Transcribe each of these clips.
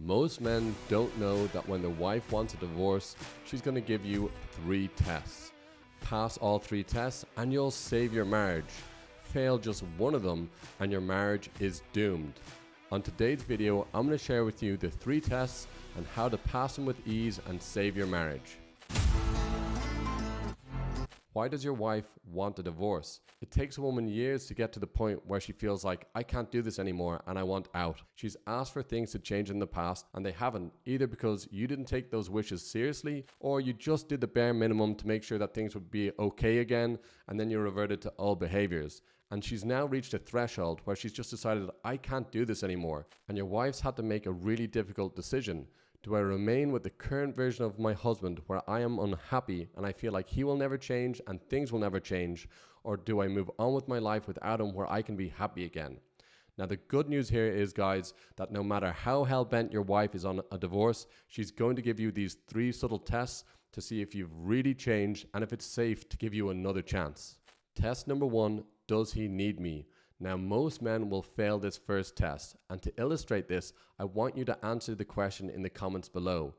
Most men don't know that when their wife wants a divorce, she's going to give you 3 tests. Pass all 3 tests and you'll save your marriage. Fail just one of them and your marriage is doomed. On today's video, I'm going to share with you the 3 tests and how to pass them with ease and save your marriage. Why does your wife want a divorce? It takes a woman years to get to the point where she feels like, I can't do this anymore and I want out. She's asked for things to change in the past and they haven't, either because you didn't take those wishes seriously or you just did the bare minimum to make sure that things would be okay again and then you reverted to old behaviors. And she's now reached a threshold where she's just decided, I can't do this anymore. And your wife's had to make a really difficult decision. Do I remain with the current version of my husband where I am unhappy and I feel like he will never change and things will never change? Or do I move on with my life without him where I can be happy again? Now the good news here is, guys, that no matter how hell-bent your wife is on a divorce, she's going to give you these 3 subtle tests to see if you've really changed and if it's safe to give you another chance. Test number 1, does he need me? Now, most men will fail this first test, and to illustrate this, I want you to answer the question in the comments below.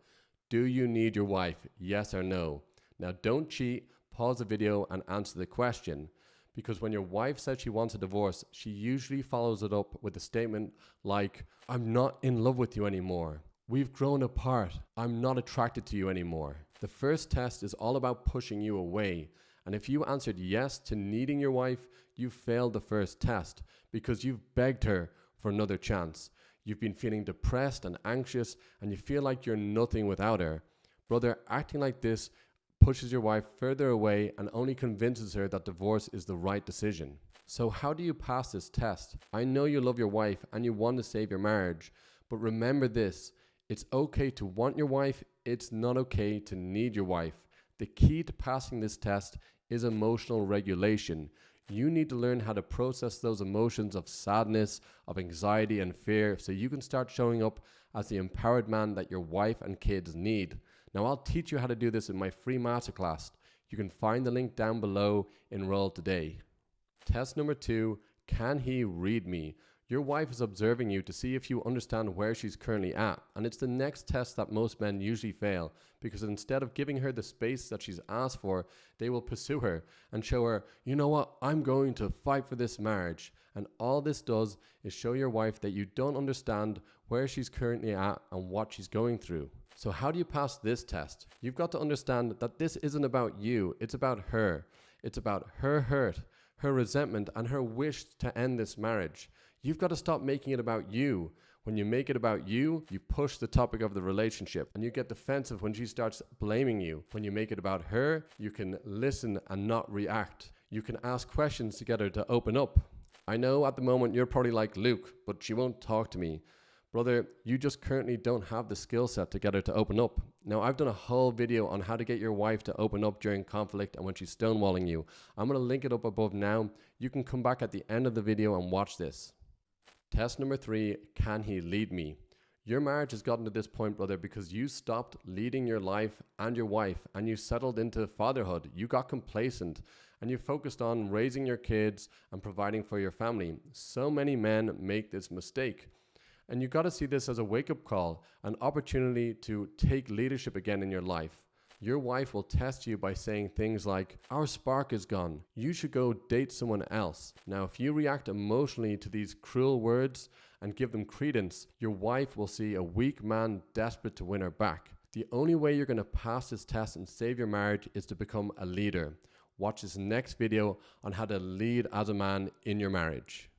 Do you need your wife? Yes or no? Now, don't cheat, pause the video and answer the question, because when your wife says she wants a divorce, she usually follows it up with a statement like, I'm not in love with you anymore. We've grown apart. I'm not attracted to you anymore. The first test is all about pushing you away. And if you answered yes to needing your wife, you failed the first test because you've begged her for another chance. You've been feeling depressed and anxious and you feel like you're nothing without her. Brother, acting like this pushes your wife further away and only convinces her that divorce is the right decision. So how do you pass this test? I know you love your wife and you want to save your marriage, but remember this, it's okay to want your wife, it's not okay to need your wife. The key to passing this test is emotional regulation. You need to learn how to process those emotions of sadness, of anxiety and fear so you can start showing up as the empowered man that your wife and kids need. Now I'll teach you how to do this in my free masterclass. You can find the link down below. Enroll today. Test number 2, can he read me? Your wife is observing you to see if you understand where she's currently at, and it's the next test that most men usually fail, because instead of giving her the space that she's asked for, they will pursue her and show her, you know what, I'm going to fight for this marriage. And all this does is show your wife that you don't understand where she's currently at and what she's going through. So how do you pass this test? You've got to understand that this isn't about you, it's about her. It's about her hurt, her resentment, and her wish to end this marriage. You've got to stop making it about you. When you make it about you, you push the topic of the relationship and you get defensive when she starts blaming you. When you make it about her, you can listen and not react. You can ask questions to get her to open up. I know at the moment you're probably like, Luke, but she won't talk to me. Brother, you just currently don't have the skill set to get her to open up. Now, I've done a whole video on how to get your wife to open up during conflict and when she's stonewalling you. I'm going to link it up above now. You can come back at the end of the video and watch this. Test number 3, can he lead me? Your marriage has gotten to this point, brother, because you stopped leading your life and your wife and you settled into fatherhood. You got complacent and you focused on raising your kids and providing for your family. So many men make this mistake. And you got to see this as a wake-up call, an opportunity to take leadership again in your life. Your wife will test you by saying things like, our spark is gone. You should go date someone else. Now, if you react emotionally to these cruel words and give them credence, your wife will see a weak man desperate to win her back. The only way you're going to pass this test and save your marriage is to become a leader. Watch this next video on how to lead as a man in your marriage.